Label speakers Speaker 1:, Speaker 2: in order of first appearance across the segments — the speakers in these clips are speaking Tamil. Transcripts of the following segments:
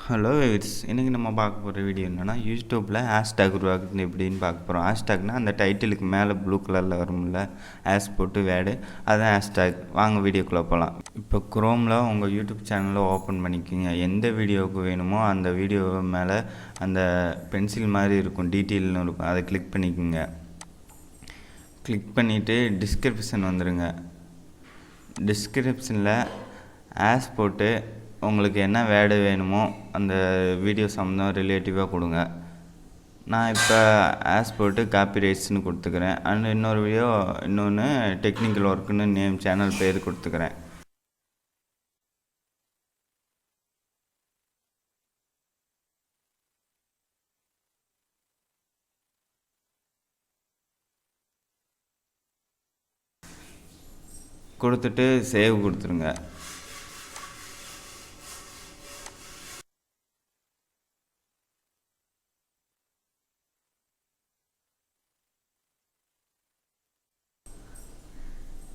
Speaker 1: ஹலோ இட்ஸ் இன்றைக்கி நம்ம பார்க்க போகிற வீடியோ என்னென்னா யூடியூப்பில் ஹேஷ்டேக் உருவாக்குறது எப்படின்னு பார்க்க போகிறோம். ஹேஷ்டேக்னால் அந்த டைட்டிலுக்கு மேலே ப்ளூ கலரில் வரும்ல, ஹேஷ் போட்டு வேர்டு, அதுதான் ஹேஷ்டேக். வாங்க வீடியோக்குள்ளே போகலாம். இப்போ குரோமில் உங்கள் யூடியூப் சேனலை ஓப்பன் பண்ணிக்கோங்க. எந்த வீடியோவுக்கு வேணுமோ அந்த வீடியோ மேலே அந்த பென்சில் மாதிரி இருக்கும், டீட்டெயில்னு இருக்கும், அதை கிளிக் பண்ணிக்கோங்க. கிளிக் பண்ணிவிட்டு டிஸ்கிரிப்ஷன் வந்துடுங்க. டிஸ்கிரிப்ஷனில் ஹேஷ் போட்டு உங்களுக்கு என்ன வேர்டு வேணுமோ அந்த வீடியோ சம்மந்தம் ரிலேட்டிவாக கொடுங்க. நான் இப்போ ஹேஷ் போட்டு காப்பி ரைட்ஸ்னு கொடுத்துக்கிறேன். அண்ட் இன்னொன்று டெக்னிக்கல் ஒர்க்குன்னு நேம் சேனல் பேர் கொடுத்துக்கிறேன். கொடுத்துட்டு சேவ் கொடுத்துருங்க.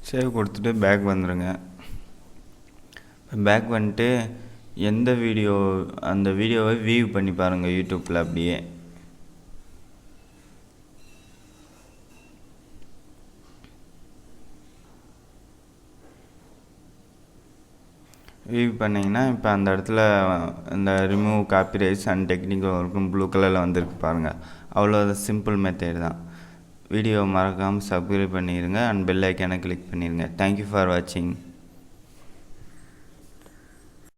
Speaker 1: சேவ் கொடுத்துட்டு பேக் வந்துடுங்க. பேக் வந்துட்டு எந்த வீடியோ அந்த வீடியோவை வியூ பண்ணி பாருங்கள் யூடியூப்பில். அப்படியே வியூ பண்ணிங்கன்னா இப்போ அந்த இடத்துல இந்த ரிமூவ் காப்பிரைட்ஸ் அண்ட் டெக்னிக்கல் ஒர்க்கும் ப்ளூ கலரில் வந்துருக்கு பாருங்கள். அவ்வளோ சிம்பிள் மெத்தட் தான். வீடியோ மறக்காமல் சப்ஸ்கிரைப் பண்ணிடுங்க அண்ட் பெல் ஐக்கானை கிளிக் பண்ணிடுங்க. தேங்க்யூ ஃபார் வாட்சிங்.